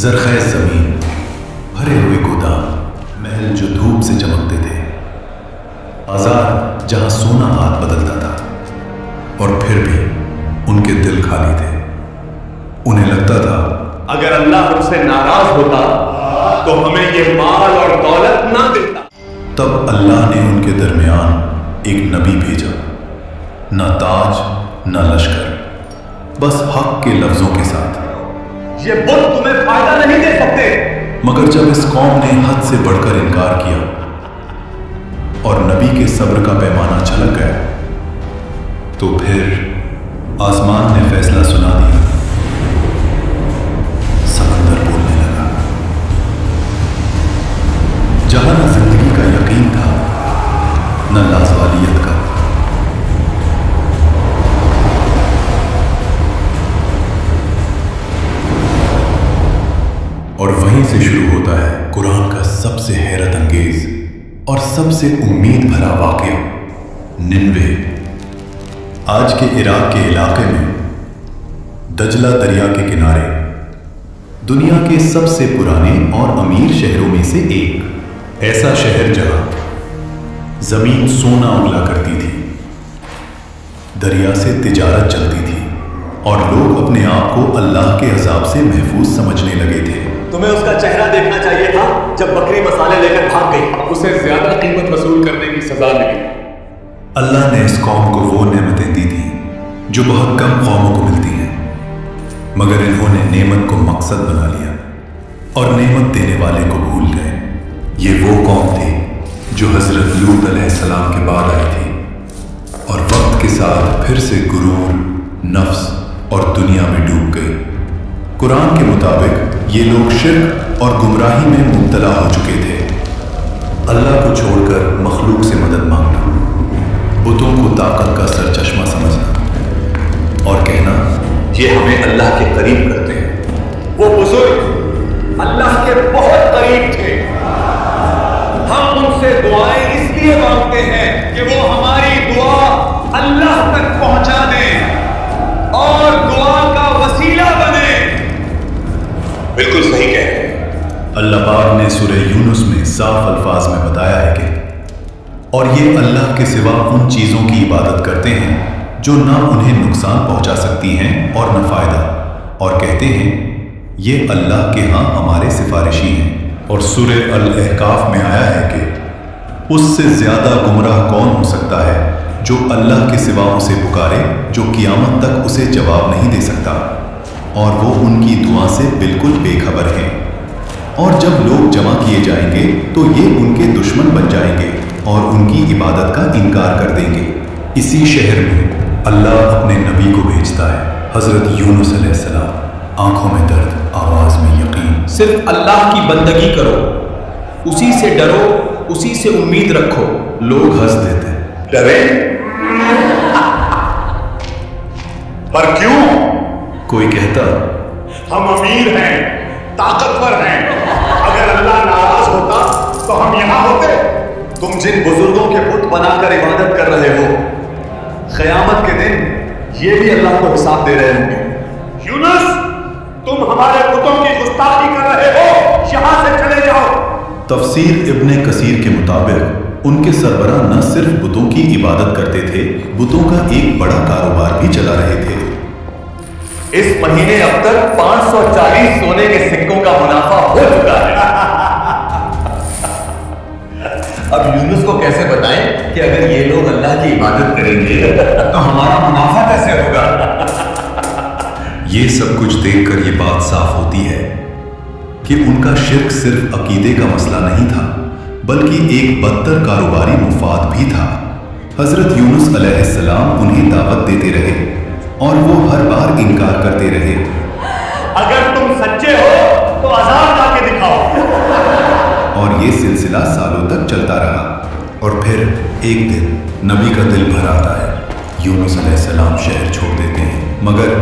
زرخیز زمین، بھرے ہوئے گودام، محل جو دھوپ سے چمکتے تھے، بازار جہاں سونا ہاتھ بدلتا تھا، اور پھر بھی ان کے دل خالی تھے۔ انہیں لگتا تھا اگر اللہ ہم سے ناراض ہوتا تو ہمیں یہ مال اور دولت نہ دیتا۔ تب اللہ نے ان کے درمیان ایک نبی بھیجا، نہ تاج نہ لشکر، بس حق کے لفظوں کے ساتھ۔ یہ بت تمہیں فائدہ نہیں دے سکتے۔ مگر جب اس قوم نے حد سے بڑھ کر انکار کیا اور نبی کے صبر کا پیمانہ چھلک گیا، تو پھر آسمان نے فیصلہ سنا دیا، سمندر بولنے لگا۔ جہاں نہ زندگی کا یقین تھا نہ لازوالیت کا، اور وہیں سے شروع ہوتا ہے قرآن کا سب سے حیرت انگیز اور سب سے امید بھرا واقعہ، ننوے۔ آج کے عراق کے علاقے میں دجلہ دریا کے کنارے دنیا کے سب سے پرانے اور امیر شہروں میں سے ایک ایسا شہر جہاں زمین سونا اگلا کرتی تھی، دریا سے تجارت چلتی تھی، اور لوگ اپنے آپ کو اللہ کے عذاب سے محفوظ سمجھنے لگے تھے۔ تمہیں اس کا چہرہ دیکھنا چاہیے تھا جب بکری مسالے لے کر بھاگ گئی۔ اسے زیادہ قیمت وصول کرنے کی سزا ملی۔ اللہ نے اس قوم کو وہ نعمتیں دی تھیں جو بہت کم قوموں کو ملتی ہیں، مگر انہوں نے نعمت کو مقصد بنا لیا اور نعمت دینے والے کو بھول گئے۔ یہ وہ قوم تھی جو حضرت لوط علیہ السلام کے بعد آئی تھی، اور وقت کے ساتھ پھر سے غرور، نفس اور دنیا میں ڈوب گئی۔ قرآن کے مطابق یہ لوگ شرک اور گمراہی میں مبتلا ہو چکے تھے۔ اللہ کو چھوڑ کر مخلوق سے مدد مانگنا، بتوں کو طاقت کا سرچشمہ سمجھنا اور کہنا یہ ہمیں اللہ کے قریب کرتے ہیں۔ وہ بزرگ اللہ کے بہت قریب تھے۔ ہم ان سے دعائیں اس لیے مانگتے ہیں کہ وہ ہماری دعا اللہ تک پہنچا دیں اور دعا کا وسیلہ بنے۔ بالکل صحیح کہہ رہے ہیں۔ اللہ پاک نے سورہ یونس میں صاف الفاظ میں بتایا ہے کہ اور یہ اللہ کے سوا ان چیزوں کی عبادت کرتے ہیں جو نہ انہیں نقصان پہنچا سکتی ہیں اور نہ فائدہ، اور کہتے ہیں یہ اللہ کے ہاں ہمارے سفارشی ہیں۔ اور سورہ الاحقاف میں آیا ہے کہ اس سے زیادہ گمراہ کون ہو سکتا ہے جو اللہ کے سوا اسے پکارے جو قیامت تک اسے جواب نہیں دے سکتا، اور وہ ان کی دعا سے بالکل بے خبر ہیں۔ اور جب لوگ جمع کیے جائیں گے تو یہ ان کے دشمن بن جائیں گے اور ان کی عبادت کا انکار کر دیں گے۔ اسی شہر میں اللہ اپنے نبی کو بھیجتا ہے، حضرت یونس علیہ السلام۔ آنکھوں میں درد، آواز میں یقین۔ صرف اللہ کی بندگی کرو، اسی سے ڈرو، اسی سے امید رکھو۔ لوگ ہنس دیتے، ڈرے؟ پر کیوں؟ کوئی کہتا ہم امیر ہیں، طاقتور ہیں، اگر اللہ ناراض ہوتا تو ہم یہاں ہوتے۔ تم جن بزرگوں کے بت بنا کر عبادت کر رہے ہو، قیامت کے دن یہ بھی اللہ کو حساب دے رہے ہوں گے۔ یونس، تم ہمارے بتوں کی گستاخی کر رہے ہو، یہاں سے چلے جاؤ۔ تفسیر ابن کثیر کے مطابق ان کے سربراہ نہ صرف بتوں کی عبادت کرتے تھے، بتوں کا ایک بڑا کاروبار بھی چلا رہے تھے۔ اس مہینے اب تک 540 سونے کے سکوں کا منافع ہو چکا ہے۔ اب یونس کو کیسے بتائیں کہ اگر یہ لوگ اللہ کی عبادت کریں گے تو ہمارا منافع کیسے ہوگا؟ یہ سب کچھ دیکھ کر یہ بات صاف ہوتی ہے کہ ان کا شرک صرف عقیدے کا مسئلہ نہیں تھا، بلکہ ایک بدتر کاروباری مفاد بھی تھا۔ حضرت یونس علیہ السلام انہیں دعوت دیتے رہے اور وہ ہر بار انکار کرتے رہے۔ اگر تم سچے ہو تو عذاب لا کے دکھاؤ۔ اور یہ سلسلہ سالوں تک چلتا رہا، اور پھر ایک دن نبی کا دل بھر آتا ہے، یونس علیہ السلام شہر چھوڑ دیتے ہیں۔ مگر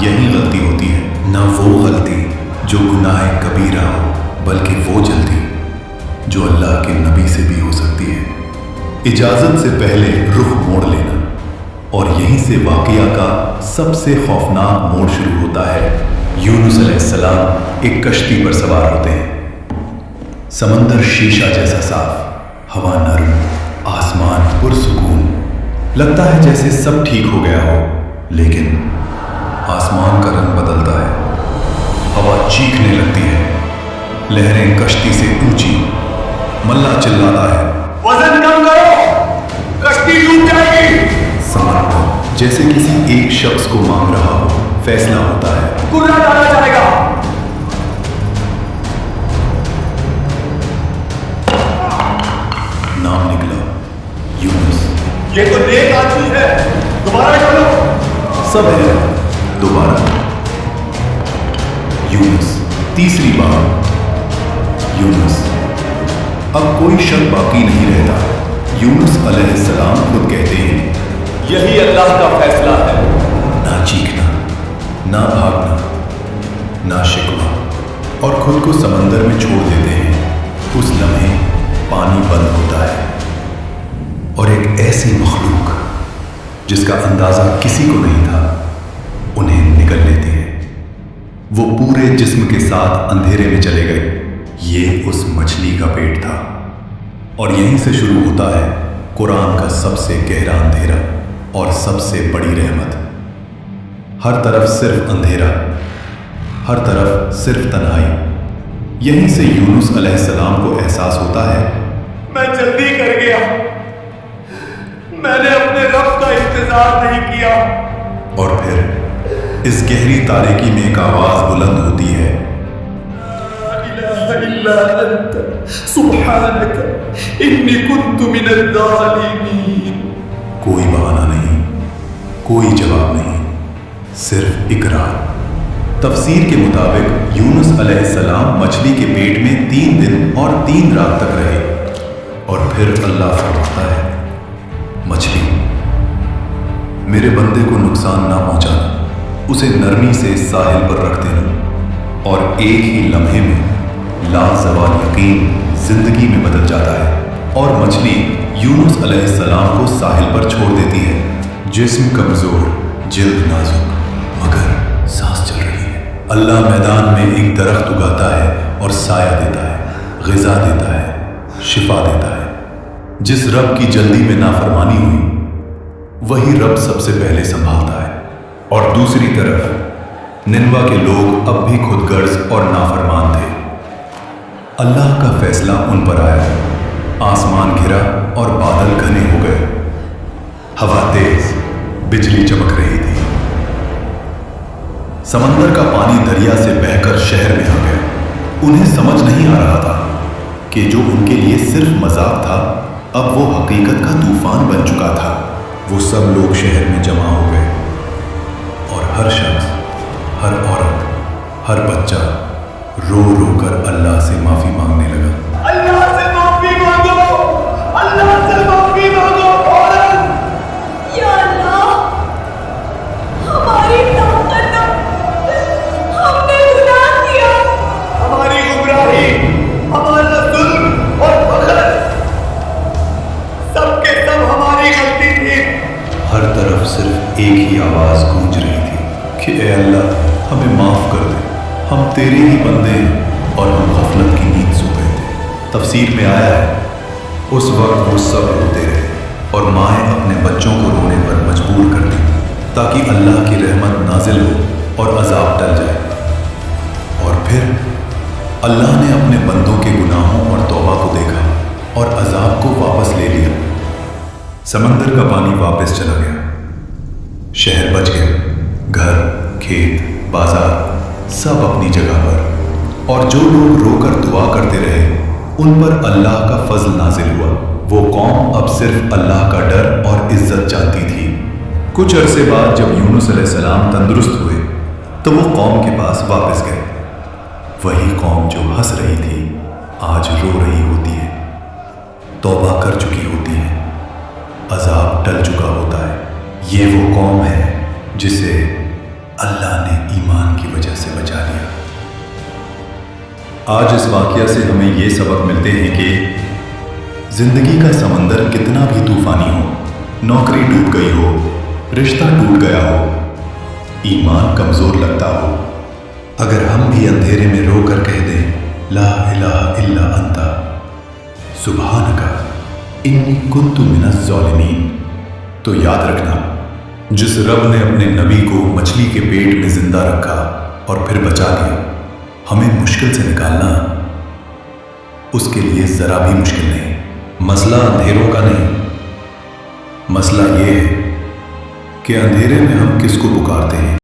یہی غلطی ہوتی ہے، نہ وہ غلطی جو گناہ کبیرہ ہو، بلکہ وہ جلدی جو اللہ کے نبی سے بھی ہو سکتی ہے۔ اجازت سے پہلے رخ موڑ لینا، اور یہیں سے واقعہ کا سب سے خوفناک موڑ شروع ہوتا ہے۔ यूनुस अलैहिस्सलाम एक कश्ती पर सवार होते हैं। समंदर शीशा जैसा साफ, हवा नरम, आसमान पुरसुकून। लगता है जैसे सब ठीक हो गया हो, लेकिन आसमान का रंग बदलता है, हवा चीखने लगती है, लहरें कश्ती से ऊंची। मल्ला चिल्लाता है, वजन कम करो, कश्ती डूब जाएगी। समंदर जैसे किसी एक शख्स को मांग रहा हो, फैसला होता है। कुर्रा डाला जाएगा। नाम निकला, यूनुस। ये तो नेक आदमी है, दोबारा चलो। सब है, दोबारा यूनुस। तीसरी बार यूनुस। अब कोई शक बाकी नहीं रहता। यूनुस अलैहिस्सलाम खुद कहते हैं, यही अल्लाह का फैसला है। ना चीखना, ना भागना, ना शिकवा, और खुद को समंदर में छोड़ देते हैं। उस लम्हे पानी बंद होता है और एक ऐसी मखलूक जिसका अंदाजा किसी को नहीं था, उन्हें निगल लेती है। वो पूरे जिस्म के साथ अंधेरे में चले गए। ये उस मछली का पेट था। और यहीं से शुरू होता है कुरान का सबसे गहरा अंधेरा और सबसे बड़ी रहमत। हर तरफ सिर्फ अंधेरा, हर तरफ सिर्फ तन्हाई। यहीं से यूनुस अलैहिस्सलाम को एहसास होता है, मैं जल्दी कर गया, मैंने अपने रब का इंतजार नहीं किया। और फिर इस गहरी तारीकी में एक आवाज बुलंद होती है, कोई बहाना नहीं, कोई जवाब नहीं, सिर्फ इकरार। तफसीर के मुताबिक यूनुस अलैहिस्सलाम मछली के पेट में 3 दिन और 3 रात तक रहे। और फिर अल्लाह फरमाता है, मछली, मेरे बंदे को नुकसान ना पहुंचाना, उसे नरमी से साहिल पर रख देना। और एक ही लम्हे में लाजवाल यकीन जिंदगी में बदल जाता है और मछली यूनुस अलैहिस्सलाम को साहिल पर छोड़ देती है। जिस्म कमजोर, जिल्द नाजुक, मगर सांस चल रही है। अल्लाह मैदान में एक दरख्त उगाता है और साया देता है, ग़िज़ा देता है, शिफा देता है। जिस रब की जल्दी में नाफरमानी हुई, वही रब सबसे पहले संभालता है। और दूसरी तरफ निनवा के लोग अब भी खुदगर्ज और नाफरमान थे। अल्लाह का फैसला उन पर आया। आसमान घिरा और बादल घने हो गए। हवा तेज, बिजली चमक रही थी। समंदर का पानी दरिया से बहकर शहर में आ गया। उन्हें समझ नहीं आ रहा था कि जो उनके लिए सिर्फ मजाक था, अब वो हकीकत का तूफान बन चुका था। वो सब लोग शहर में जमा हो गए और हर शख्स, हर औरत, हर बच्चा रो रो कर अल्लाह से माफी मांगने लगा। अल्लाह से माफी मांगो, अल्लाह से माफी मांगो। या अल्लाह, हमारी ताकत, हमने गुनाह किया। हमारी गुमराही, हमारा जुल्म और फख्र, सब के सब हमारी गलती थी। हर तरफ सिर्फ एक ही आवाज गूंज रही थी कि ए अल्लाह, हमें माफ कर दे, हम तेरे ही बंदे हैं और हम गफलत की नींद सो गए थे। तफसीर में आया है, उस वक्त वो सब रोते रहे और माएँ अपने बच्चों को रोने पर मजबूर करती ताकि अल्लाह की रहमत नाजिल हो और अजाब टल जाए। और फिर अल्लाह ने अपने बंदों के गुनाहों और तौबा को देखा और अजाब को वापस ले लिया। समंदर का पानी वापस चला गया, शहर बच गया, घर, खेत, बाजार सब अपनी जगह पर। और जो लोग रोकर दुआ करते रहे, उन पर अल्लाह का फजल नाजिल हुआ। वो कौम अब सिर्फ अल्लाह का डर और इज्जत जानती थी। कुछ अरसे बाद जब यूनुस अलैहिस्सलाम तंदुरुस्त हुए, तो वो कौम के पास वापस गए। वही कौम जो हंस रही थी, आज रो रही होती है, तौबा कर चुकी होती है, अजाब टल चुका होता है। ये वो कौम है जिसे अल्लाह ने ईमान की वजह से बचा लिया। आज इस वाकया से हमें ये सबक मिलते हैं कि जिंदगी का समंदर कितना भी तूफानी हो, नौकरी डूब गई हो, रिश्ता टूट गया हो, ईमान कमजोर लगता हो, अगर हम भी अंधेरे में रो कर कह दें ला इलाहा इल्ला अंता सुब्हानका इन्नी कुन्तु मिनज़ ज़ालिमीन, तो याद रखना, जिस रब ने अपने नबी को मछली के पेट में जिंदा रखा और फिर बचा लिया, हमें मुश्किल से निकालना उसके लिए जरा भी मुश्किल नहीं। मसला अंधेरों का नहीं, मसला ये है कि अंधेरे में हम किसको पुकारते हैं।